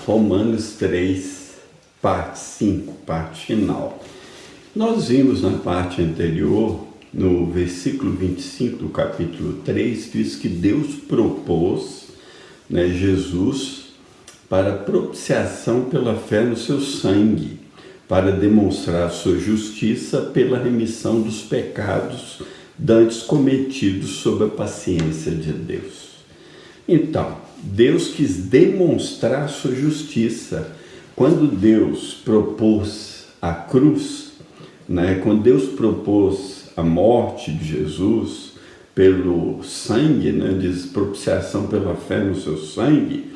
Romanos 3, parte 5, parte final. Nós vimos na parte anterior, no versículo 25 do capítulo 3, diz que Deus propôs, Jesus para propiciação pela fé no seu sangue, para demonstrar sua justiça pela remissão dos pecados dantes cometidos sob a paciência de Deus. Então, Deus quis demonstrar sua justiça. Quando Deus propôs a cruz, quando Deus propôs a morte de Jesus pelo sangue, diz propiciação pela fé no seu sangue,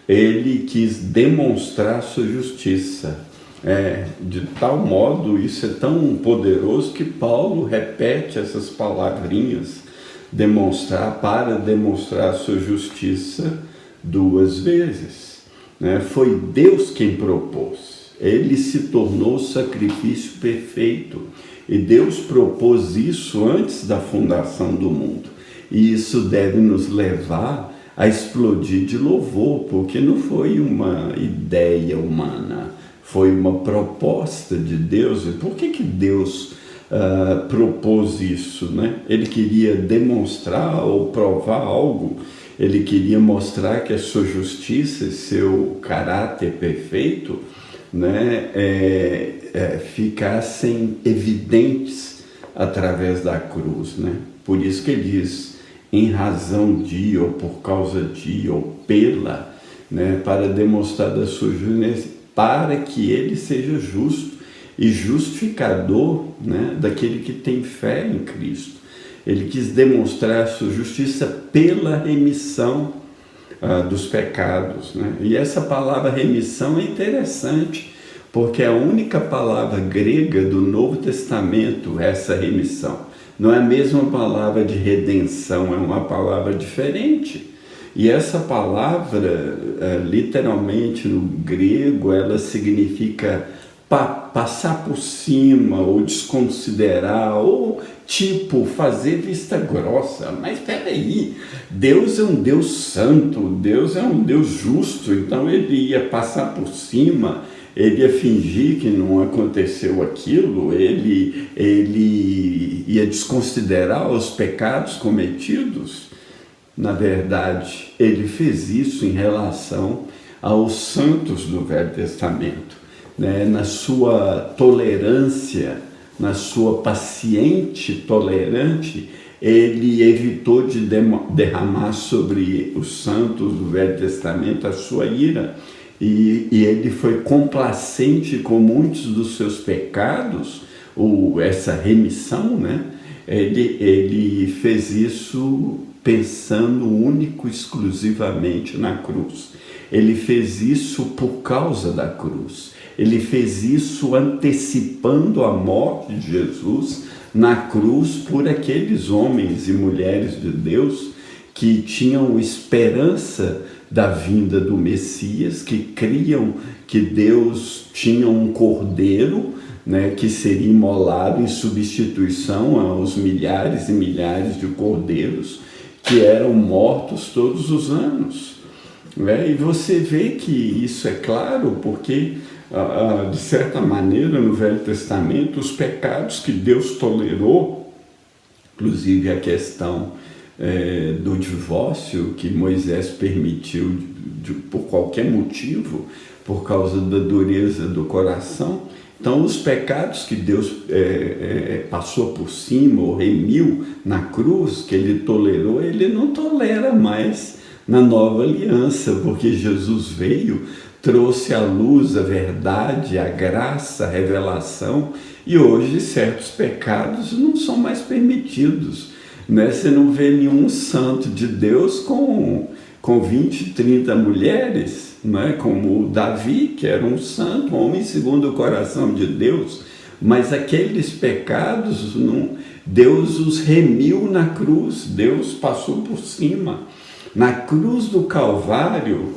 ele quis demonstrar sua justiça. De tal modo, isso é tão poderoso que Paulo repete essas palavrinhas, para demonstrar sua justiça 2 vezes. Foi Deus quem propôs. Ele se tornou o sacrifício perfeito. E Deus propôs isso antes da fundação do mundo. E isso deve nos levar a explodir de louvor, porque não foi uma ideia humana, foi uma proposta de Deus. E por que Deus propôs isso? Ele queria demonstrar ou provar algo. Ele queria mostrar que a sua justiça e seu caráter perfeito ficassem evidentes através da cruz. Por isso que ele diz, em razão de, ou por causa de, ou pela, para demonstrar da sua justiça, para que ele seja justo e justificador daquele que tem fé em Cristo. Ele quis demonstrar a sua justiça pela remissão dos pecados. E essa palavra remissão é interessante, porque é a única palavra grega do Novo Testamento, essa remissão. Não é a mesma palavra de redenção, é uma palavra diferente. E essa palavra, literalmente no grego, ela significa passar por cima, ou desconsiderar, ou fazer vista grossa. Mas espera aí, Deus é um Deus santo, Deus é um Deus justo, então ele ia passar por cima, ele ia fingir que não aconteceu aquilo, ele ia desconsiderar os pecados cometidos. Na verdade, ele fez isso em relação aos santos do Velho Testamento, na sua tolerância, na sua paciente tolerante, ele evitou de derramar sobre os santos do Velho Testamento a sua ira, e ele foi complacente com muitos dos seus pecados, essa remissão, ele fez isso pensando único, exclusivamente na cruz. Ele fez isso por causa da cruz. Ele fez isso antecipando a morte de Jesus na cruz por aqueles homens e mulheres de Deus que tinham esperança da vinda do Messias, que criam que Deus tinha um cordeiro, que seria imolado em substituição aos milhares e milhares de cordeiros que eram mortos todos os anos. E você vê que isso é claro porque, de certa maneira, no Velho Testamento, os pecados que Deus tolerou, inclusive a questão do divórcio, que Moisés permitiu por qualquer motivo, por causa da dureza do coração. Então, os pecados que Deus passou por cima ou remiu na cruz, que ele tolerou, ele não tolera mais na nova aliança, porque Jesus veio, trouxe à luz a verdade, a graça, a revelação, e hoje certos pecados não são mais permitidos. Você não vê nenhum santo de Deus com 20, 30 mulheres, como Davi, que era um santo, um homem segundo o coração de Deus, mas aqueles pecados, Deus os remiu na cruz, Deus passou por cima. Na cruz do Calvário,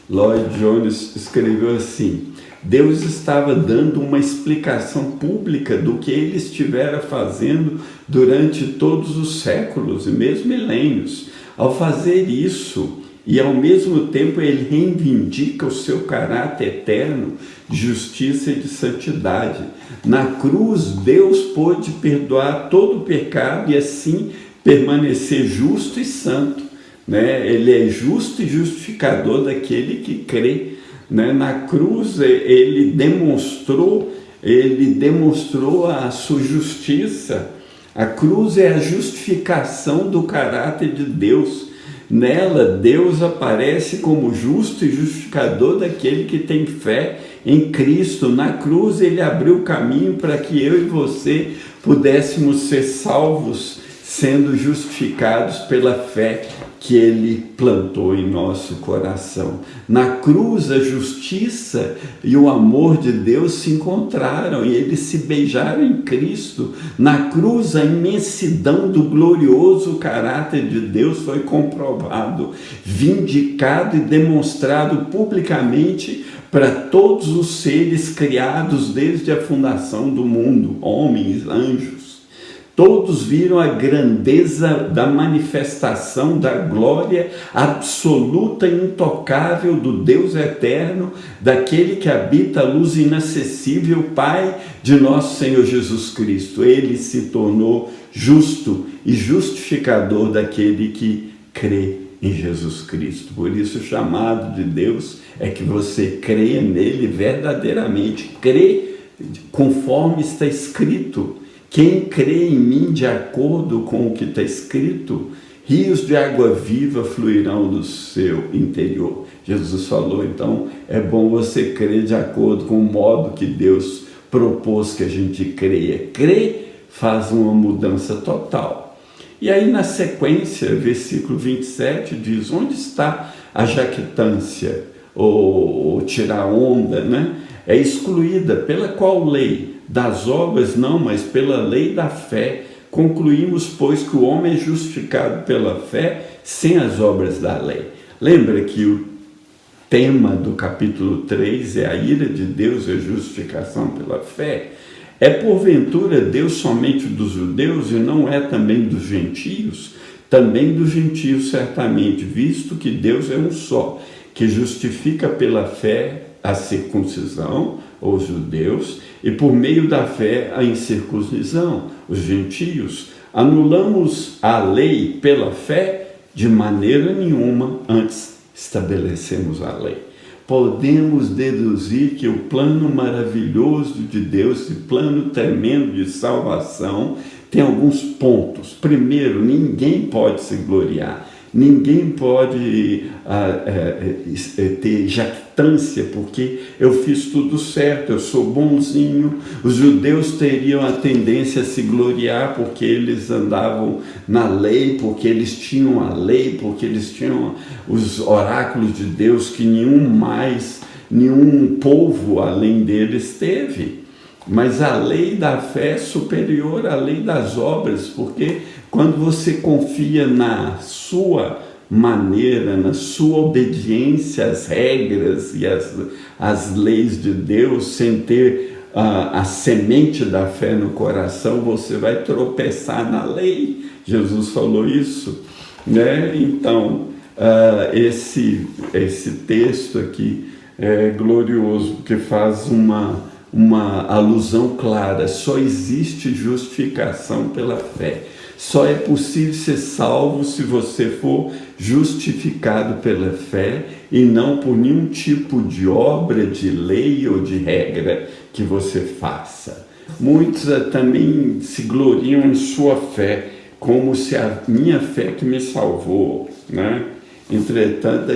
Lloyd Jones escreveu assim: Deus estava dando uma explicação pública do que ele estivera fazendo durante todos os séculos e mesmo milênios. Ao fazer isso, e ao mesmo tempo ele reivindica o seu caráter eterno de justiça e de santidade. Na cruz, Deus pôde perdoar todo o pecado e assim permanecer justo e santo, né? Ele é justo e justificador daquele que crê, né? Na cruz ele demonstrou a sua justiça. A cruz é a justificação do caráter de Deus. Nela, Deus aparece como justo e justificador daquele que tem fé em Cristo. Na cruz, ele abriu o caminho para que eu e você pudéssemos ser salvos, sendo justificados pela fé que ele plantou em nosso coração. Na cruz, a justiça e o amor de Deus se encontraram e eles se beijaram em Cristo. Na cruz, a imensidão do glorioso caráter de Deus foi comprovado, vindicado e demonstrado publicamente para todos os seres criados desde a fundação do mundo, homens, anjos. Todos viram a grandeza da manifestação da glória absoluta e intocável do Deus eterno, daquele que habita a luz inacessível, Pai de nosso Senhor Jesus Cristo. Ele se tornou justo e justificador daquele que crê em Jesus Cristo. Por isso o chamado de Deus é que você creia nele verdadeiramente, crê conforme está escrito. Quem crê em mim de acordo com o que está escrito, rios de água viva fluirão do seu interior. Jesus falou, então é bom você crer de acordo com o modo que Deus propôs que a gente creia. Crer faz uma mudança total. E aí na sequência, versículo 27 diz, onde está a jactância, ou tirar onda, né? É excluída pela qual lei? Das obras não, mas pela lei da fé. Concluímos, pois, que o homem é justificado pela fé sem as obras da lei. Lembra que o tema do capítulo 3 é a ira de Deus e a justificação pela fé? É porventura Deus somente dos judeus e não é também dos gentios? Também dos gentios certamente, visto que Deus é um só, que justifica pela fé a circuncisão, os judeus, e por meio da fé a incircuncisão, os gentios. Anulamos a lei pela fé? De maneira nenhuma, antes estabelecemos a lei. Podemos deduzir que o plano maravilhoso de Deus, esse plano tremendo de salvação, tem alguns pontos. Primeiro, ninguém pode se gloriar. Ninguém pode ter jactância, porque eu fiz tudo certo, eu sou bonzinho. Os judeus teriam a tendência a se gloriar porque eles andavam na lei, porque eles tinham a lei, porque eles tinham os oráculos de Deus que nenhum povo além deles teve. Mas a lei da fé é superior à lei das obras, porque quando você confia na sua maneira, na sua obediência às regras e às leis de Deus, sem ter a semente da fé no coração, você vai tropeçar na lei. Jesus falou isso, né? Então, esse texto aqui é glorioso, porque faz uma alusão clara. Só existe justificação pela fé. Só é possível ser salvo se você for justificado pela fé e não por nenhum tipo de obra, de lei ou de regra que você faça. Muitos também se gloriam em sua fé, como se a minha fé que me salvou, né? Entretanto,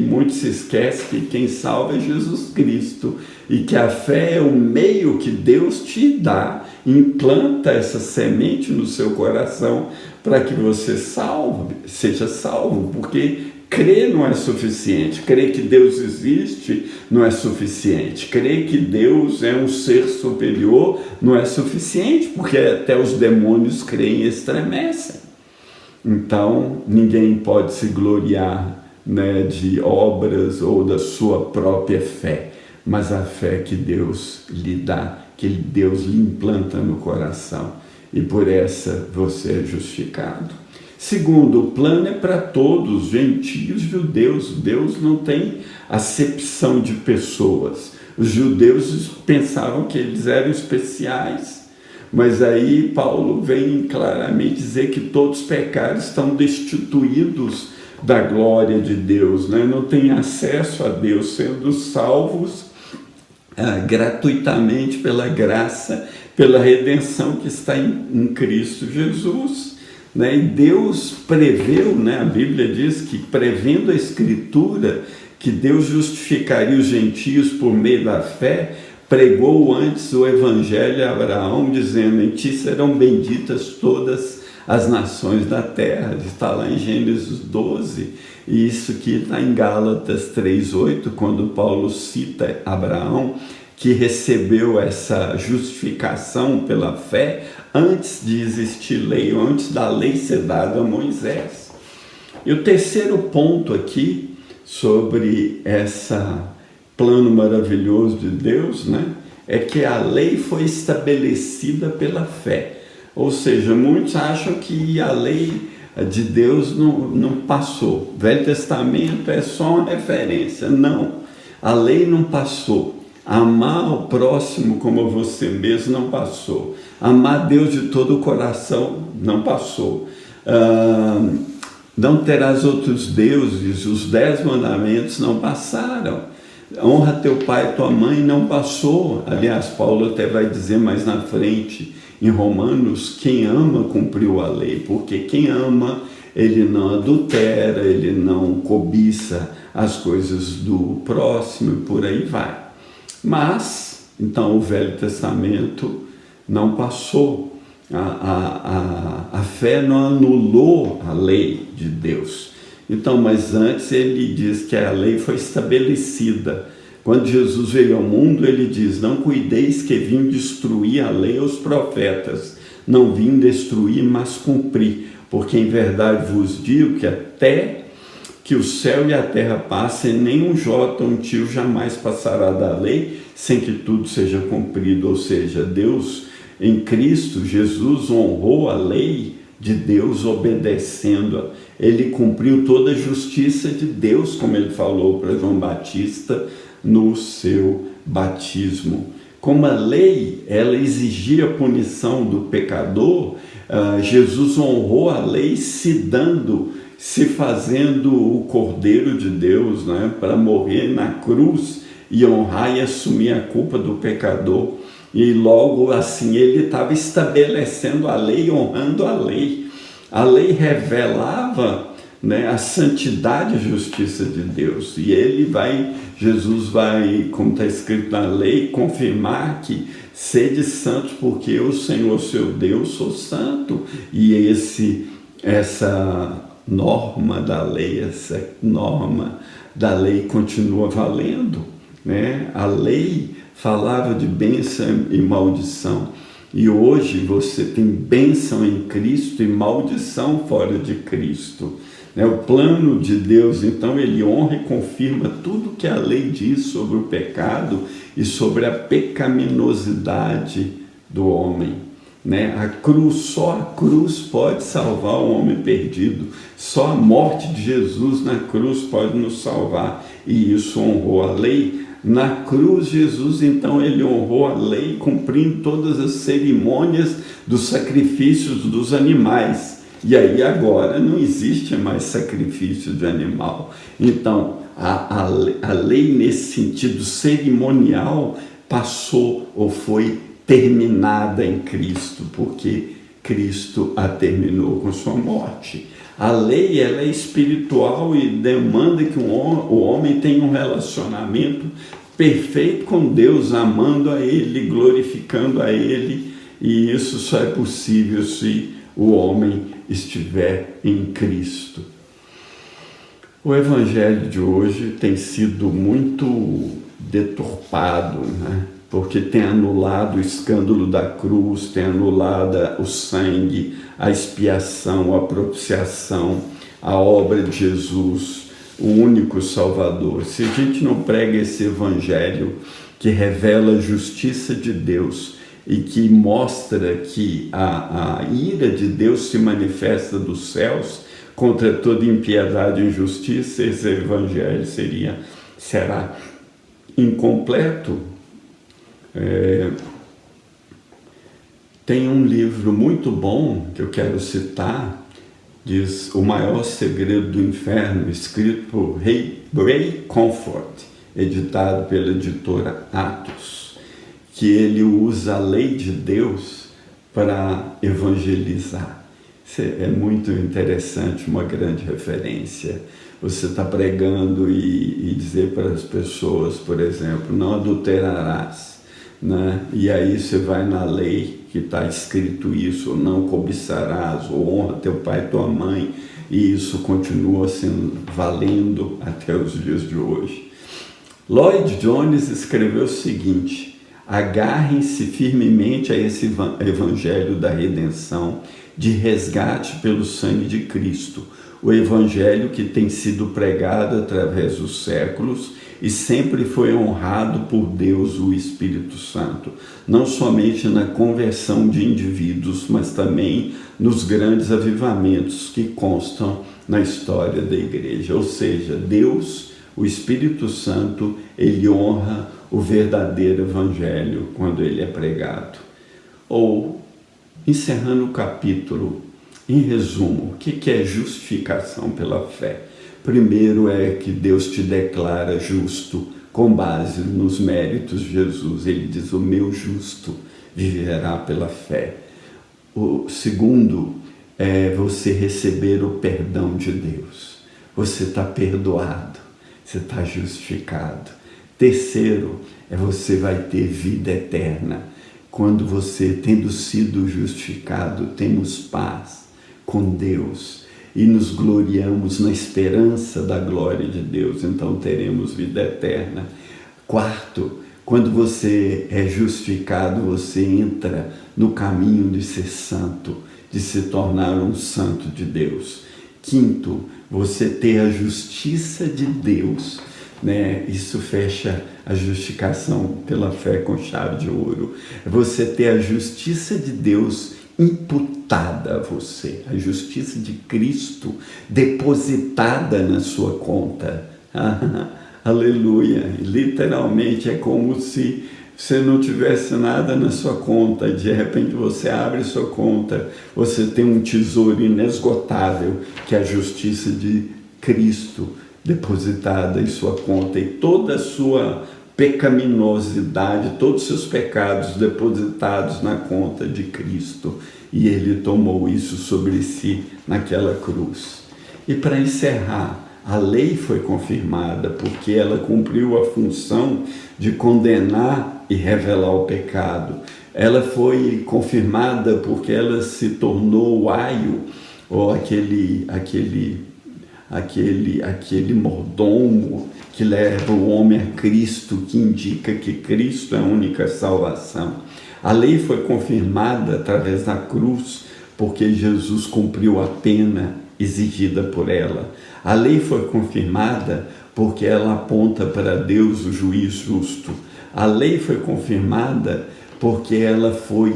muito se esquece que quem salva é Jesus Cristo e que a fé é o meio que Deus te dá, implanta essa semente no seu coração para que você seja salvo, porque crer não é suficiente, crer que Deus existe não é suficiente, crer que Deus é um ser superior não é suficiente, porque até os demônios creem e estremecem. Então, ninguém pode se gloriar, né, de obras ou da sua própria fé, mas a fé que Deus lhe dá, que Deus lhe implanta no coração, e por essa você é justificado. Segundo, o plano é para todos, gentios, judeus. Deus não tem acepção de pessoas. Os judeus pensavam que eles eram especiais, mas aí Paulo vem claramente dizer que todos os pecados estão destituídos da glória de Deus, né? Não têm acesso a Deus, sendo salvos gratuitamente pela graça, pela redenção que está em Cristo Jesus, né? E Deus preveu, né? A Bíblia diz que, prevendo a Escritura, que Deus justificaria os gentios por meio da fé, pregou antes o Evangelho a Abraão, dizendo: em ti serão benditas todas as nações da terra. Está lá em Gênesis 12, e isso que está em Gálatas 3:8, quando Paulo cita Abraão, que recebeu essa justificação pela fé antes de existir lei, ou antes da lei ser dada a Moisés. E o terceiro ponto aqui, sobre esse plano maravilhoso de Deus, né, é que a lei foi estabelecida pela fé. Ou seja, muitos acham que a lei de Deus não passou. O Velho Testamento é só uma referência. Não, a lei não passou. Amar o próximo como você mesmo não passou. Amar Deus de todo o coração não passou. Não terás outros deuses, os 10 mandamentos não passaram. Honra teu pai e tua mãe não passou. Aliás, Paulo até vai dizer mais na frente, em Romanos, quem ama cumpriu a lei, porque quem ama, ele não adultera, ele não cobiça as coisas do próximo, e por aí vai. Mas, então, o Velho Testamento não passou. A fé não anulou a lei de Deus. Então, mas antes ele diz que a lei foi estabelecida. Quando Jesus veio ao mundo, ele diz: não cuideis que vim destruir a lei e os profetas. Não vim destruir, mas cumprir. Porque em verdade vos digo que até que o céu e a terra passem, nem um jota, um tio jamais passará da lei, sem que tudo seja cumprido. Ou seja, Deus, em Cristo Jesus, honrou a lei de Deus obedecendo-a. Ele cumpriu toda a justiça de Deus, como ele falou para João Batista no seu batismo. Como a lei, ela exigia a punição do pecador, Jesus honrou a lei se fazendo o Cordeiro de Deus, né, para morrer na cruz e honrar e assumir a culpa do pecador. E logo assim ele estava estabelecendo a lei, honrando a lei. A lei revelava, né, a santidade e justiça de Deus. E Jesus vai, como está escrito na lei, confirmar que sede santos, porque eu, Senhor, seu Deus, sou santo. E essa norma da lei continua valendo, né? A lei falava de bênção e maldição. E hoje você tem bênção em Cristo e maldição fora de Cristo. O plano de Deus, então, ele honra e confirma tudo que a lei diz sobre o pecado e sobre a pecaminosidade do homem. Só a cruz pode salvar o homem perdido. Só a morte de Jesus na cruz pode nos salvar. E isso honrou a lei. Na cruz, Jesus, então, ele honrou a lei, cumprindo todas as cerimônias dos sacrifícios dos animais. E aí agora não existe mais sacrifício de animal. Então, a lei nesse sentido cerimonial passou ou foi terminada em Cristo, porque Cristo a terminou com sua morte. A lei, ela é espiritual e demanda que o homem tenha um relacionamento perfeito com Deus, amando a Ele, glorificando a Ele, e isso só é possível se o homem estiver em Cristo. O Evangelho de hoje tem sido muito deturpado, né? Porque tem anulado o escândalo da cruz, tem anulado o sangue, a expiação, a propiciação, a obra de Jesus, o único Salvador. Se a gente não prega esse Evangelho que revela a justiça de Deus e que mostra que a ira de Deus se manifesta dos céus contra toda impiedade e injustiça, esse evangelho será incompleto. Tem um livro muito bom que eu quero citar, diz O Maior Segredo do Inferno, escrito por Ray Comfort, editado pela editora Atos, que ele usa a lei de Deus para evangelizar. Isso é muito interessante, uma grande referência. Você está pregando e dizer para as pessoas, por exemplo, não adulterarás, né? E aí você vai na lei que está escrito isso, não cobiçarás, ou honra teu pai e tua mãe, e isso continua sendo valendo até os dias de hoje. Lloyd Jones escreveu o seguinte: agarrem-se firmemente a esse evangelho da redenção, de resgate pelo sangue de Cristo, o evangelho que tem sido pregado através dos séculos e sempre foi honrado por Deus, o Espírito Santo, não somente na conversão de indivíduos, mas também nos grandes avivamentos que constam na história da igreja. Ou seja, Deus, o Espírito Santo, ele honra o verdadeiro evangelho quando ele é pregado. Ou, encerrando o capítulo, em resumo, o que é justificação pela fé? Primeiro é que Deus te declara justo com base nos méritos de Jesus. Ele diz: o meu justo viverá pela fé. O segundo é você receber o perdão de Deus. Você está perdoado, você está justificado. Terceiro é você vai ter vida eterna. Quando você, tendo sido justificado, temos paz com Deus e nos gloriamos na esperança da glória de Deus, então teremos vida eterna. Quarto, quando você é justificado, você entra no caminho de ser santo, de se tornar um santo de Deus. Quinto, você ter a justiça de Deus, né? Isso fecha a justificação pela fé com chave de ouro. Você ter a justiça de Deus imputada a você, a justiça de Cristo depositada na sua conta. Aleluia! Literalmente é como se você não tivesse nada na sua conta. De repente você abre sua conta, você tem um tesouro inesgotável, que é a justiça de Cristo depositada em sua conta, e toda a sua pecaminosidade, todos os seus pecados depositados na conta de Cristo, e ele tomou isso sobre si naquela cruz. E para encerrar, a lei foi confirmada porque ela cumpriu a função de condenar e revelar o pecado. Ela foi confirmada porque ela se tornou o aio, ou aquele mordomo que leva o homem a Cristo, que indica que Cristo é a única salvação. A lei foi confirmada através da cruz, porque Jesus cumpriu a pena exigida por ela. A lei foi confirmada porque ela aponta para Deus, o juiz justo. A lei foi confirmada porque ela foi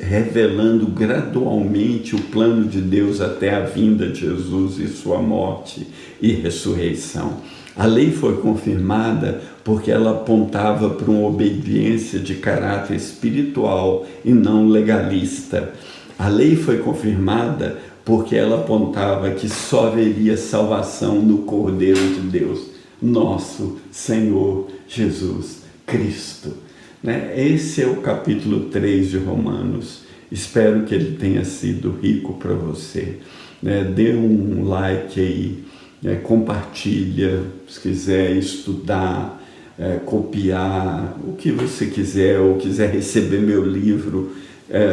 revelando gradualmente o plano de Deus até a vinda de Jesus e sua morte e ressurreição. A lei foi confirmada porque ela apontava para uma obediência de caráter espiritual e não legalista. A lei foi confirmada porque ela apontava que só haveria salvação no Cordeiro de Deus, nosso Senhor Jesus Cristo. Esse é o capítulo 3 de Romanos. Espero que ele tenha sido rico para você. Dê um like aí, compartilha, se quiser estudar, copiar, o que você quiser, ou quiser receber meu livro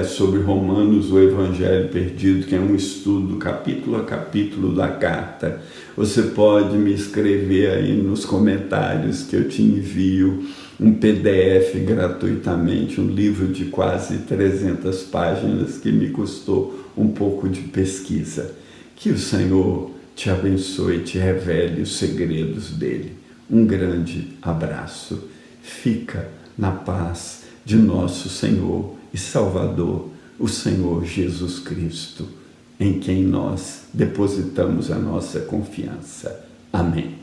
sobre Romanos, o Evangelho Perdido, que é um estudo capítulo a capítulo da carta. Você pode me escrever aí nos comentários que eu te envio um PDF gratuitamente, um livro de quase 300 páginas que me custou um pouco de pesquisa. Que o Senhor te abençoe e te revele os segredos dele. Um grande abraço. Fica na paz de nosso Senhor e Salvador, o Senhor Jesus Cristo, em quem nós depositamos a nossa confiança. Amém.